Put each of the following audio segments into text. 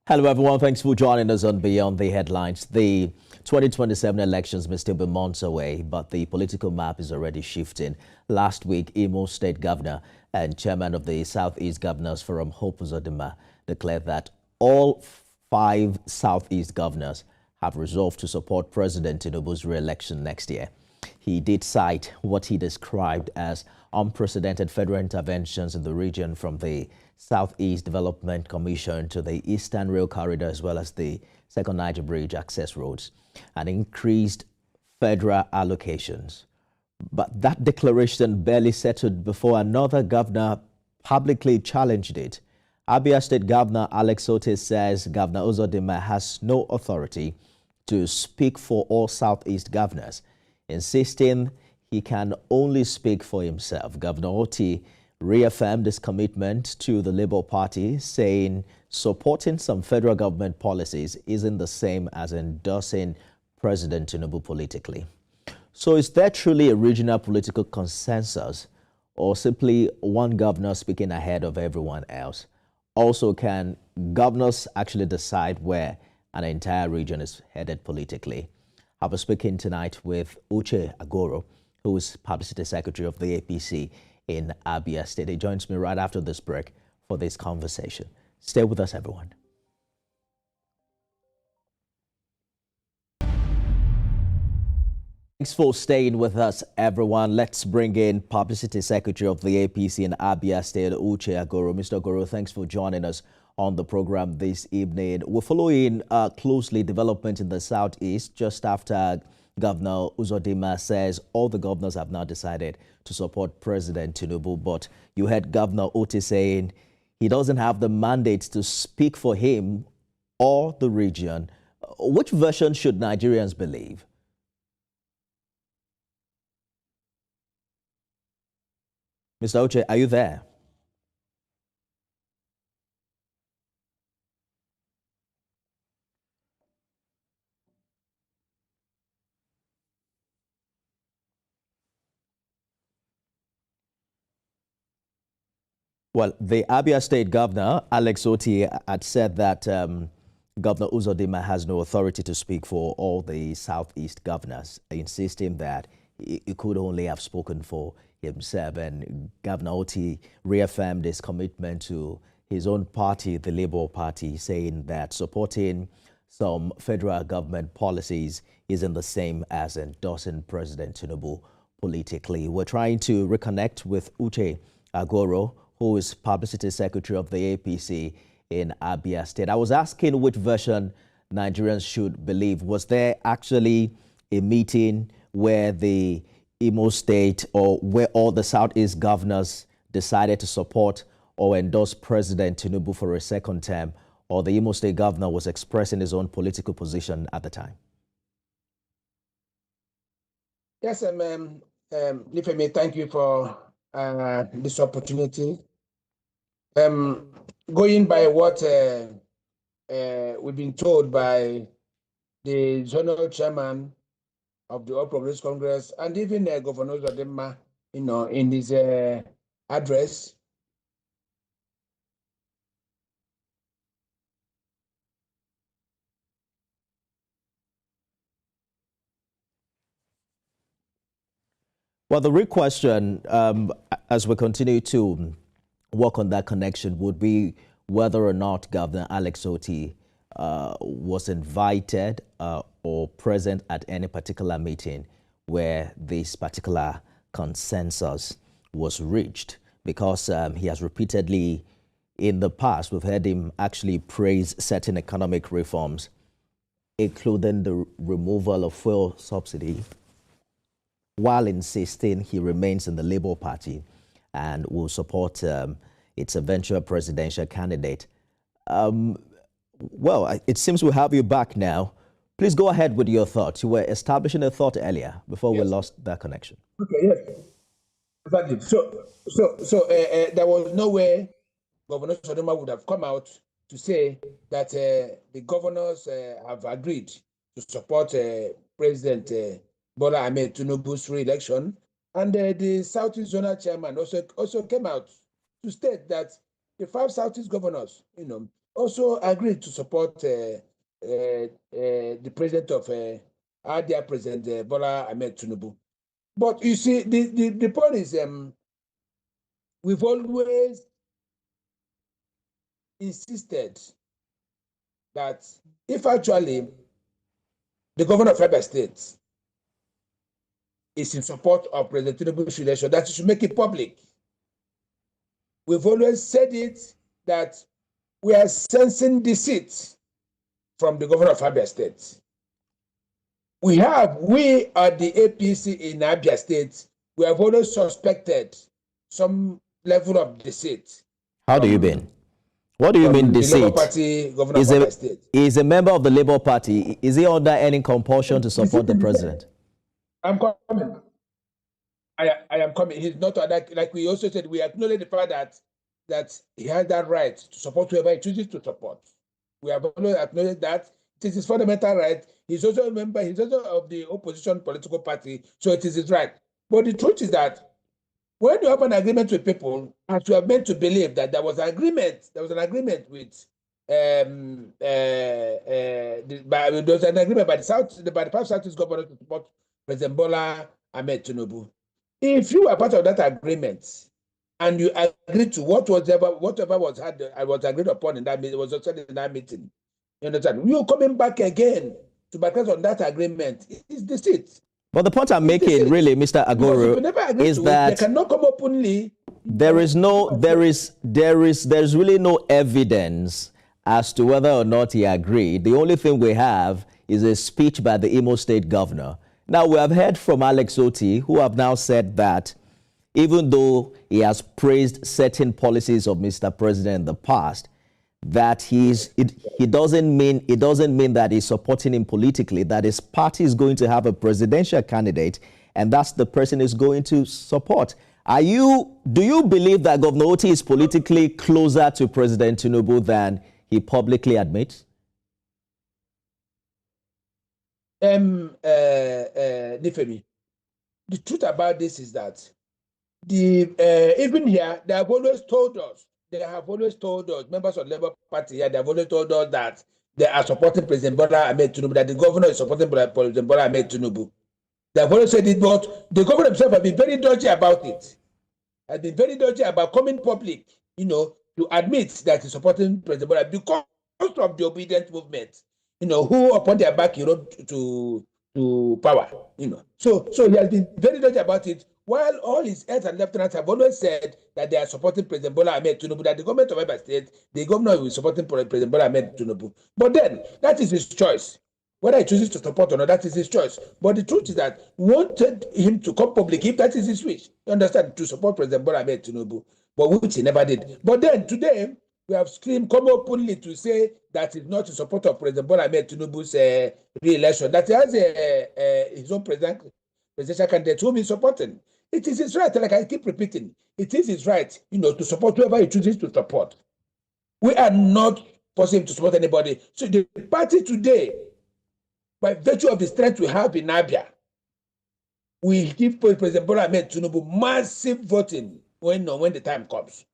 Hello, everyone. Thanks for joining us on Beyond the Headlines. The 2027 elections may still be months away, but the political map is already shifting. Last week, Imo State Governor and Chairman of the Southeast Governors Forum, Hope Uzodinma, declared that all 5 Southeast governors have resolved to support President Tinubu's re-election next year. He did cite what he described as unprecedented federal interventions in the region, from the Southeast Development Commission to the Eastern Rail Corridor, as well as the Second Niger Bridge access roads, and increased federal allocations. But that declaration barely settled before another governor publicly challenged it. Abia State Governor Alex Otti says Governor Uzodinma has no authority to speak for all Southeast governors, insisting he can only speak for himself. Governor Otti reaffirmed his commitment to the Labour Party, saying supporting some federal government policies isn't the same as endorsing President Tinubu politically. So is there truly a regional political consensus, or simply one governor speaking ahead of everyone else? Also, can governors actually decide where an entire region is headed politically? I'll be speaking tonight with Uche Aguoru, who is Publicity Secretary of the APC in Abia State. He joins me right after this break for this conversation. Stay with us, everyone. Thanks for staying with us, everyone. Let's bring in Publicity Secretary of the APC in Abia State, Uche Aguoru. Mr. Aguoru, thanks for joining us on the program this evening. We're following closely development in the Southeast just after Governor Uzodinma says all the governors have now decided to support President Tinubu. But you heard Governor Otti saying he doesn't have the mandate to speak for him or the region. Which version should Nigerians believe? Mr. Uche, are you there? Well, the Abia State Governor, Alex Otti, had said that Governor Uzodinma has no authority to speak for all the Southeast governors, insisting that he could only have spoken for himself. And Governor Otti reaffirmed his commitment to his own party, the Labour Party, saying that supporting some federal government policies isn't the same as endorsing President Tinubu politically. We're trying to reconnect with Uche Aguoru, who is Publicity Secretary of the APC in Abia State. I was asking which version Nigerians should believe. Was there actually a meeting where the Imo State, or where all the Southeast governors decided to support or endorse President Tinubu for a second term, or the Imo State governor was expressing his own political position at the time? Yes, Lifemi, thank you for this opportunity. Going by what we've been told by the zonal chairman of the All Progressive Congress, and even Governor Uzodinma, in his address, well, the real question, as we continue to work on that connection, would be whether or not Governor Alex Otti was invited or present at any particular meeting where this particular consensus was reached, because he has repeatedly in the past, we've heard him actually praise certain economic reforms, including the removal of fuel subsidy, while insisting he remains in the Labour Party and will support its eventual presidential candidate. Well, it seems we have you back now. Please go ahead with your thoughts. You were establishing a thought earlier before we lost that connection. Okay, yes. Exactly. So there was no way Governor Uzodinma would have come out to say that the governors have agreed to support President Bola Ahmed Tinubu's re-election, and the Southeast Zonal Chairman also came out to state that the 5 Southeast governors, also agreed to support the president of our dear President Bola Ahmed Tinubu. But you see, the point is, we've always insisted that if actually the governor of Abia State is in support of President Tinubu's election, that he should make it public. We've always said it, that we are sensing deceit from the governor of Abia State. We at the APC in Abia State, we have always suspected some level of deceit. How do you mean? What do you mean deceit? The Labour Party governor of Abia State. Is a member of the Labour Party. Is he under any compulsion to support the president? I'm coming. I am coming. He's not like we also said. We acknowledge the fact that he has that right to support whoever he chooses to support. We have always acknowledged that it is his fundamental right. He's also a member. He's also of the opposition political party, so it is his right. But the truth is that when you have an agreement with people, as you are meant to believe that there was an agreement with there was an agreement by the Five Southeast governors to support President Bola Ahmed Tinubu. If you are part of that agreement and you agree to whatever was agreed upon in that meeting, was said in that meeting, you understand? You coming back again to back on that agreement is deceit. But the point I'm making, really, Mr. Aguoru, is that they cannot come openly. There is really no evidence as to whether or not he agreed. The only thing we have is a speech by the Imo State governor. Now, we have heard from Alex Otti, who have now said that even though he has praised certain policies of Mr. President in the past, that it doesn't mean that he's supporting him politically, that his party is going to have a presidential candidate, and that's the person is going to support. Do you believe that Governor Otti is politically closer to President Tinubu than he publicly admits? Nifemi, the truth about this is that even here, they have always told us, members of the Labour Party here, they have always told us that they are supporting President Bola Ahmed Tinubu, that the governor is supporting President Bola Ahmed Tinubu. They have always said it, but the governor himself has been very dodgy about it. Has been very dodgy about coming public, to admit that he's supporting President Bola because of the obedient movement, who upon their back he rode to power, So he has been very dodgy about it, while all his heirs and lieutenants have always said that they are supporting President Bola Ahmed Tinubu, that the government of Abia State, the governor is supporting President Bola Ahmed Tinubu. But then, that is his choice. Whether he chooses to support or not, that is his choice. But the truth is that we wanted him to come public, if that is his wish, you understand, to support President Bola Ahmed Tinubu, but which he never did. But then, today, we have screamed, come openly to say that he's not in support of President Bola Ahmed Tinubu's re-election, that he has his own presidential candidate whom he's supporting. It is his right, like I keep repeating, it is his right, to support whoever he chooses to support. We are not forcing him to support anybody. So the party today, by virtue of the strength we have in Abia, we give President Bola Ahmed Tinubu massive voting when the time comes.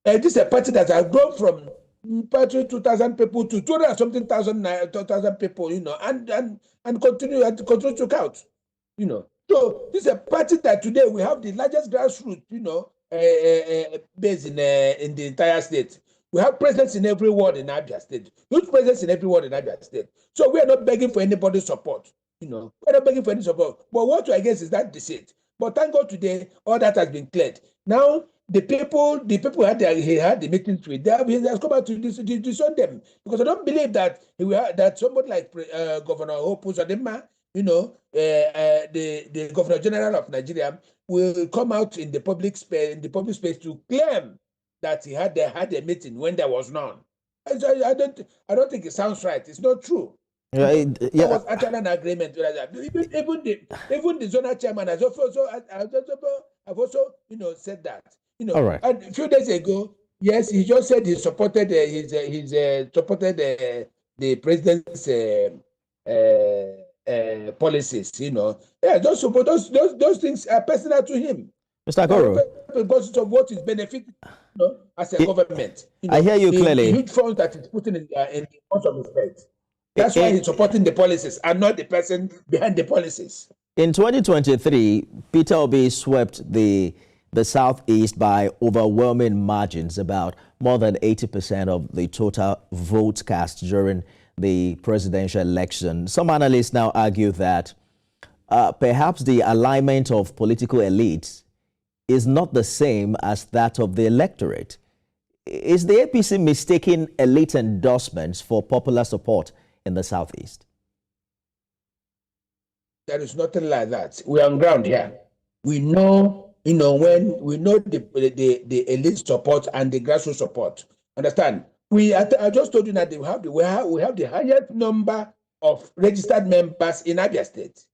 This is a party that has grown from 2,000 people to 200-something thousand people, and continue to count, So this is a party that today we have the largest grassroots, base in the entire state. We have presidents in every ward in Abia State. Huge presidents in every ward in Abia State. So we are not begging for anybody's support. We're not begging for any support. But what we're against is that deceit. But thank God today, all that has been cleared. Now, the people he had the meetings with, he has come out to disown them. Because I don't believe that that somebody like Governor Hope Uzodinma, the Governor General of Nigeria, will come out in the public space to claim that they had a meeting when there was none. I don't think it sounds right. It's not true. There was actually an agreement. Even the zonal chairman has also said that. All right. And a few days ago, yes, he just said he supported the president's policies. Yeah, those things are personal to him. Mr. Aguoru, because of what is benefit. as a government. I hear you clearly. The huge funds that is putting in the funds of the state. That's why he's supporting the policies and not the person behind the policies. In 2023, Peter Obi swept the Southeast by overwhelming margins, about more than 80% of the total votes cast during the presidential election. Some analysts now argue that perhaps the alignment of political elites is not the same as that of the electorate. Is the APC mistaking elite endorsements for popular support in the Southeast? There is nothing like that. We are on ground here. We know, when we know the elite support and the grassroots support. Understand? I just told you that we have the highest number of registered members in Abia State.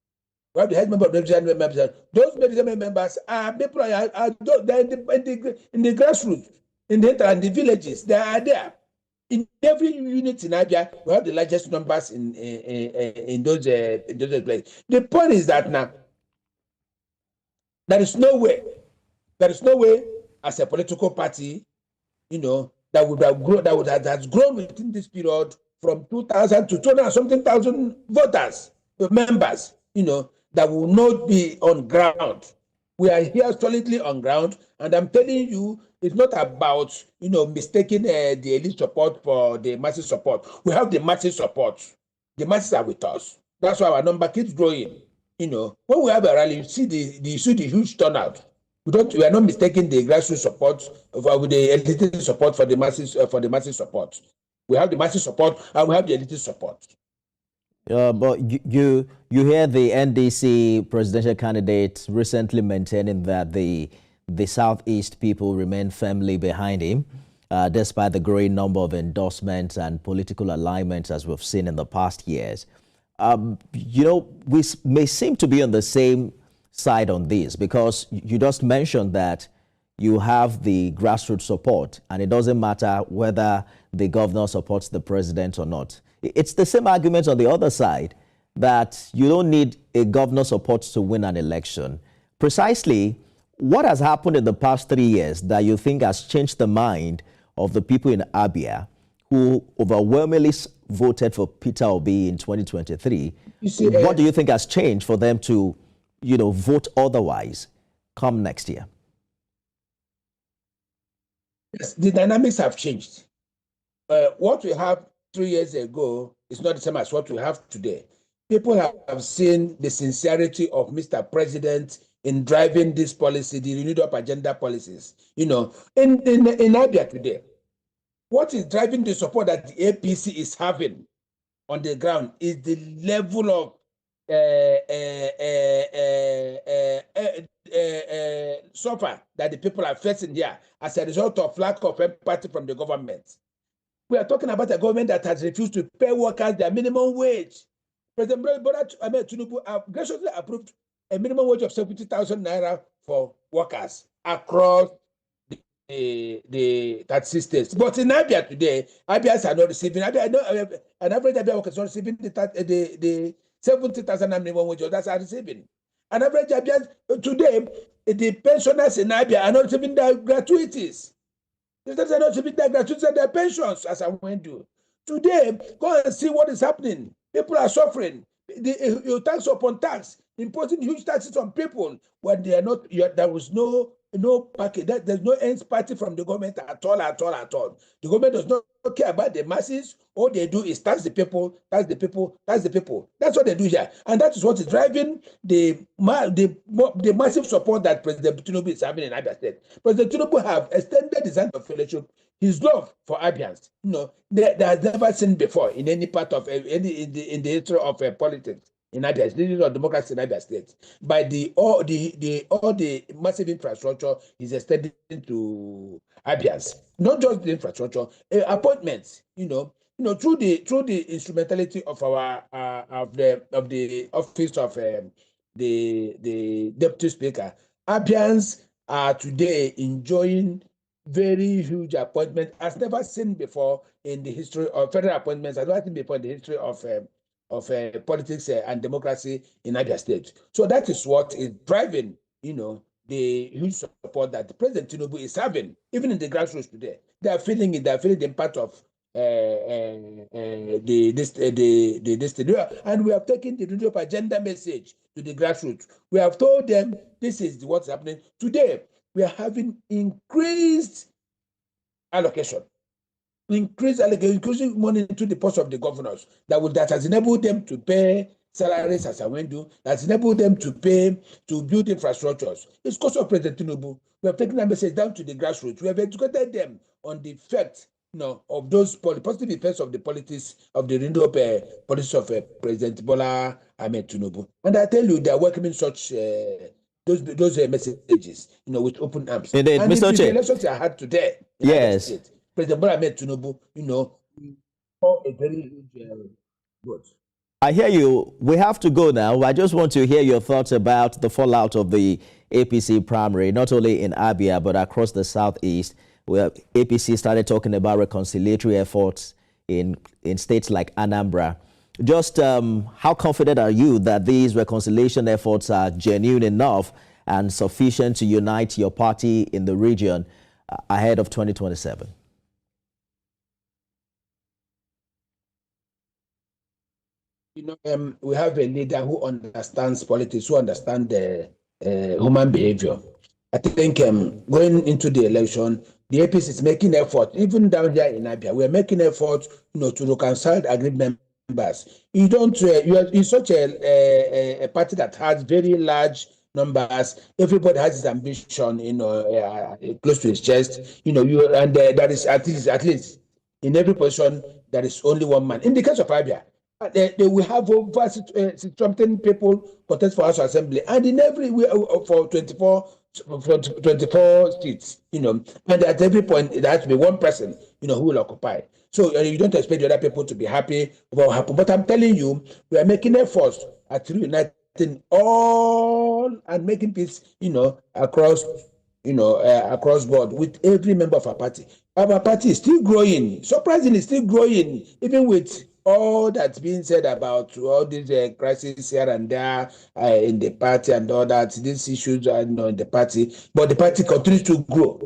We have the highest number of registered members. Those registered members are people in the grassroots, in the villages. They are there. In every unit in Abia, we have the largest numbers in those places. The point is that now there is no way as a political party, that would have grown, has grown within this period from 2,000 to 200-something thousand voters, members, that will not be on ground. We are here solidly on ground, and I'm telling you, it's not about mistaking the elite support for the massive support. We have the massive support. The masses are with us. That's why our number keeps growing. When we have a rally, you see the huge turnout. We are not mistaking the grassroots support with the elite support for the massive support. We have the massive support and we have the elite support. But you hear the NDC presidential candidate recently maintaining that the Southeast people remain firmly behind him, despite the growing number of endorsements and political alignments as we've seen in the past years. We may seem to be on the same side on this, because you just mentioned that you have the grassroots support, and it doesn't matter whether the governor supports the president or not. It's the same argument on the other side, that you don't need a governor support to win an election. Precisely, what has happened in the past 3 years that you think has changed the mind of the people in Abia who overwhelmingly voted for Peter Obi in 2023? What do you think has changed for them to, vote otherwise come next year? Yes, the dynamics have changed. What we have 3 years ago is not the same as what we have today. People have seen the sincerity of Mr. President in driving this policy, the renewed up agenda policies. In Abia today, what is driving the support that the APC is having on the ground is the level of suffer that the people are facing here as a result of lack of empathy from the government. We are talking about a government that has refused to pay workers their minimum wage. President Tinubu graciously approved a minimum wage of 70,000 naira for workers across the 36 states. But in Abia today, Abias are not receiving. An average Abia worker is not receiving the 70,000 minimum wage. That's are receiving. An average Abia today, the pensioners in Abia are not receiving their gratuities. They are not receiving their gratuities and their pensions, as I went to. Today, go and see what is happening. People are suffering. You tax upon tax, imposing huge taxes on people when they are not. There was no package. There's no end party from the government at all. The government does not care about the masses. All they do is tax the people. That's what they do here, and that is what is driving the massive support that President Tinubu is having in Abia State. President Tinubu have extended his hand of fellowship, his love for Abians. That has never seen before in any part of in the history of politics in Abia State, or democracy in Abia State. By all the massive infrastructure is extended to Abians. Not just the infrastructure, appointments. Through the instrumentality of our of the office of the deputy speaker, Abians are today enjoying very huge appointment as never seen before in the history of federal appointments, as never seen before in the history of politics and democracy in Abia State. So that is what is driving, the huge support that President Tinubu is having, even in the grassroots today. They are feeling it. They are feeling the impact of this. And we have taken the Renewal agenda message to the grassroots. We have told them this is what's happening. Today, we are having increased allocation. Increasing money into the purse of the governors that has enabled them to pay salaries as I went to, that's enabled them to pay to build infrastructures. It's because of President Tinubu. We have taken that message down to the grassroots. We have educated them on the effect, of those positive effects of the politics of the renewal policies of President Bola Ahmed Tinubu. And I tell you, they are welcoming such those messages, with open arms. Indeed, and Mr. Uche. The elections I had today, yes, President Bola Ahmed Tinubu, for a very huge vote. I hear you. We have to go now. I just want to hear your thoughts about the fallout of the APC primary, not only in Abia, but across the southeast, where APC started talking about reconciliatory efforts in states like Anambra. Just how confident are you that these reconciliation efforts are genuine enough and sufficient to unite your party in the region ahead of 2027? We have a leader who understands politics, who understands the human behavior. I think going into the election, the APC is making effort, even down here in Abia, we're making effort, to reconcile agreement members. You're such a party that has very large numbers. Everybody has his ambition, close to his chest. That is at least in every position there is only one man. In the case of Abia, they will have over something people contest for House Assembly, and in every for 24 seats, and at every point there has to be one person, who will occupy. So you don't expect the other people to be happy about what happened. But I'm telling you, we are making efforts at reuniting all and making peace, across board with every member of our party. Our party is still growing, surprisingly still growing, even with all that's being said about all these crises here and there in the party and all that, these issues are in the party, but the party continues to grow.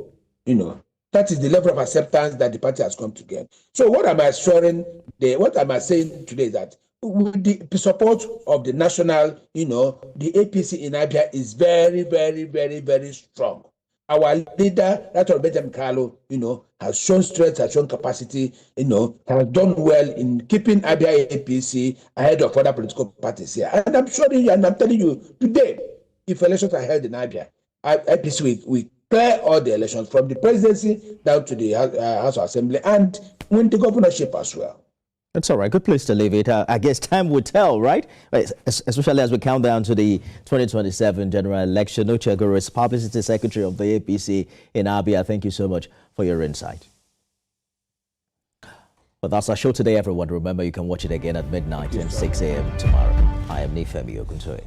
That is the level of acceptance that the party has come to get. So what am I saying today is that with the support of the national, the APC in Abia is very, very, very, very strong. Our leader, Dr. Benjamin Carlo, has shown strength, has shown capacity, has done well in keeping Abia APC ahead of other political parties here. And I'm telling you, today, if elections are held in Abia, APC will clear all the elections from the presidency down to the House of Assembly and win the governorship as well. That's all right. Good place to leave it. I guess time will tell, right? Especially as we count down to the 2027 general election. Uche Aguoru is Publicity Secretary of the APC in Abia. Thank you so much for your insight. But that's our show today, everyone. Remember, you can watch it again at midnight and 6 a.m. tomorrow. I am Nifemi Oguntoye.